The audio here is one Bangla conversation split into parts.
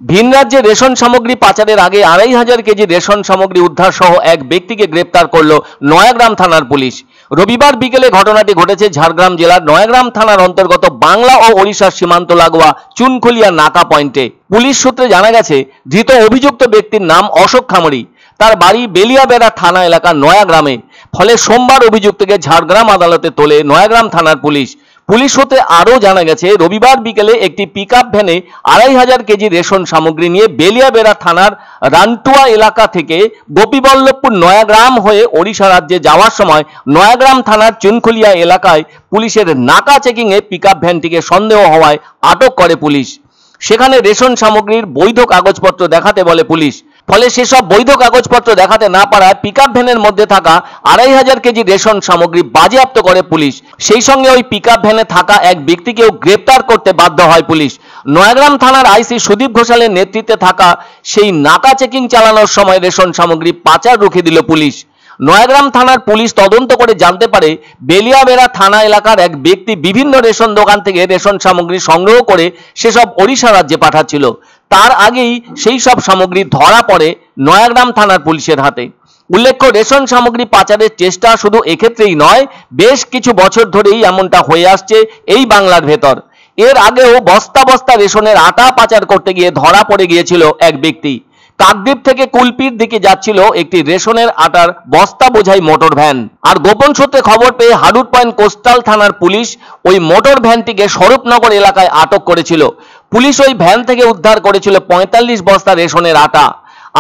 ভিন রাজ্যে রেশন সামগ্রী পাচারের আগে ২৫০০ কেজি রেশন সামগ্রী উদ্ধার সহ এক ব্যক্তিকে গ্রেপ্তার করল নয়াগ্রাম থানার পুলিশ। রবিবার বিকেলে ঘটনাটি ঘটেছে ঝাড়গ্রাম জেলার নয়াগ্রাম থানার অন্তর্গত বাংলা ও ওড়িশার সীমান্ত লাগোয়া চুনখলিয়া নাকা পয়েন্টে। পুলিশ সূত্রে জানা গেছে, ধৃত অভিযুক্ত ব্যক্তির নাম অশোক খামরি। তার বাড়ি বেলিয়াবেড়া থানা এলাকার নয়াগ্রামে। ফলে সোমবার অভিযুক্তকে ঝাড়গ্রাম আদালতে তোলে নয়াগ্রাম থানার পুলিশ। পুলিশ সূত্রে আরও জানা গেছে, রবিবার বিকেলে একটি পিকআপ ভ্যানে ২৫০০ কেজি রেশন সামগ্রী নিয়ে বেলিয়াবেড়া থানার রানটুয়া এলাকা থেকে গোপীবল্লভপুর নয়াগ্রাম হয়ে ওড়িশা রাজ্যে যাওয়ার সময় নয়াগ্রাম থানার চুনখলিয়া এলাকায় পুলিশের নাকা চেকিংয়ে পিকআপ ভ্যানটিকে সন্দেহ হওয়ায় আটক করে পুলিশ। সেখানে রেশন সামগ্রীর বৈধ কাগজপত্র দেখাতে বলে পুলিশ। ফলে সেসব বৈধ কাগজপত্র দেখাতে না পারায় পিকআপ ভ্যানের মধ্যে থাকা ২৫০০ কেজি রেশন সামগ্রী বাজেয়াপ্ত করে পুলিশ। সেই সঙ্গে ওই পিকআপ ভ্যানে থাকা এক ব্যক্তিকেও গ্রেপ্তার করতে বাধ্য হয় পুলিশ। নয়াগ্রাম থানার আইসি সুদীপ ঘোষালের নেতৃত্বে থাকা সেই নাকা চেকিং চালানোর সময় রেশন সামগ্রী পাচার রুখে দিল পুলিশ। নয়াগ্রাম থানার পুলিশ তদন্ত করে জানতে পারে, বেলিয়াবেড়া থানা এলাকার এক ব্যক্তি বিভিন্ন রেশন দোকান থেকে রেশন সামগ্রী সংগ্রহ করে সেসব ওড়িশা রাজ্যে পাঠাচ্ছিল। তার আগেই সেই সব সামগ্রী ধরা পড়ে নয়াগ্রাম থানার পুলিশের হাতে। উল্লেখ্য, রেশন সামগ্রী পাচারের চেষ্টা শুধু এক্ষেত্রেই নয়, বেশ কিছু বছর ধরেই এমনটা হয়ে আসছে এই বাংলার ভেতর। এর আগেও বস্তা বস্তা রেশনের আটা পাচার করতে গিয়ে ধরা পড়ে গিয়েছিল এক ব্যক্তি। কাকদ্বীপ থেকে কুলপির দিকে যাচ্ছিল একটি রেশনের আটার বস্তা বোঝাই মোটর ভ্যান। আর গোপন সূত্রে খবর পেয়ে হাডুর পয়েন্ট কোস্টাল থানার পুলিশ ওই মোটর ভ্যানটিকে স্বরূপনগর এলাকায় আটক করেছিল। পুলিশ ওই ভ্যান থেকে উদ্ধার করেছিল ৪৫ বস্তা রেশনের আটা।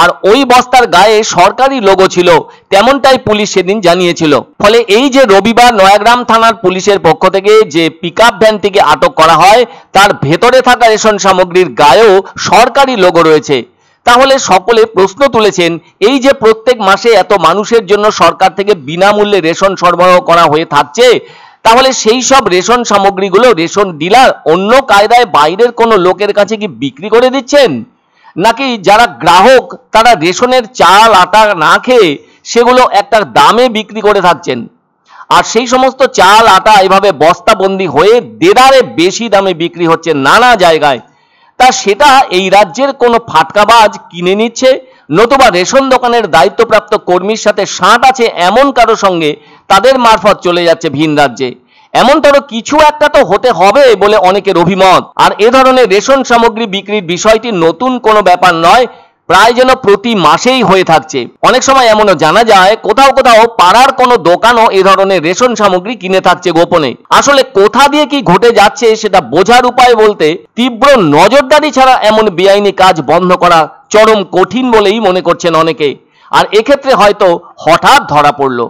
আর ওই বস্তার গায়ে সরকারি লোগো ছিল, তেমনটাই পুলিশ সেদিন জানিয়েছিল। ফলে এই যে রবিবার নয়াগ্রাম থানার পুলিশের পক্ষ থেকে যে পিকআপ ভ্যানটিকে আটক করা হয়, তার ভেতরে থাকা রেশন সামগ্রীর গায়েও সরকারি লোগো রয়েছে। তাহলে সকলে প্রশ্ন তুলেছেন, এই যে প্রত্যেক মাসে এত মানুষের জন্য সরকার থেকে বিনামূল্যে রেশন সরবরাহ করা হয়ে থাকছে, তাহলে সেই সব রেশন সামগ্রীগুলো রেশন ডিলার অন্য কায়দায় বাইরের কোনো লোকের কাছে কি বিক্রি করে দিচ্ছেন, নাকি যারা গ্রাহক তারা রেশনের চাল আটা না খেয়ে সেগুলো একটা দামে বিক্রি করে থাকছেন? আর সেই সমস্ত চাল আটা এভাবে বস্তাবন্দি হয়ে দেড়ারে বেশি দামে বিক্রি হচ্ছে নানা জায়গায়। তা সেটা এই রাজ্যের কোনো ফাটকাবাজ কিনে নিচ্ছে, নতুবা রেশন দোকানের দায়িত্বপ্রাপ্ত কর্মীর সাথে সাঁট আছে এমন কারো সঙ্গে তাদের মারফত চলে যাচ্ছে ভিন রাজ্যে। এমনতর কিছু একটা তো হতে হবে বলে অনেকের অভিমত। আর এ ধরনের রেশন সামগ্রী বিক্রির বিষয়টি নতুন কোনো ব্যাপার নয়, প্রায় যেন প্রতি মাসেই হয়ে থাকছে। অনেক সময় এমনও জানা যায়, কোথাও কোথাও পাড়ার কোনো দোকানও এ ধরনের রেশন সামগ্রী কিনে থাকছে গোপনে। আসলে কোথা দিয়ে কি ঘটে যাচ্ছে সেটা বোঝার উপায় বলতে তীব্র নজরদারি ছাড়া এমন বেআইনি কাজ বন্ধ করা চরম কঠিন বলেই মনে করছেন অনেকে। আর এক্ষেত্রে হয়তো হঠাৎ ধরা পড়ল।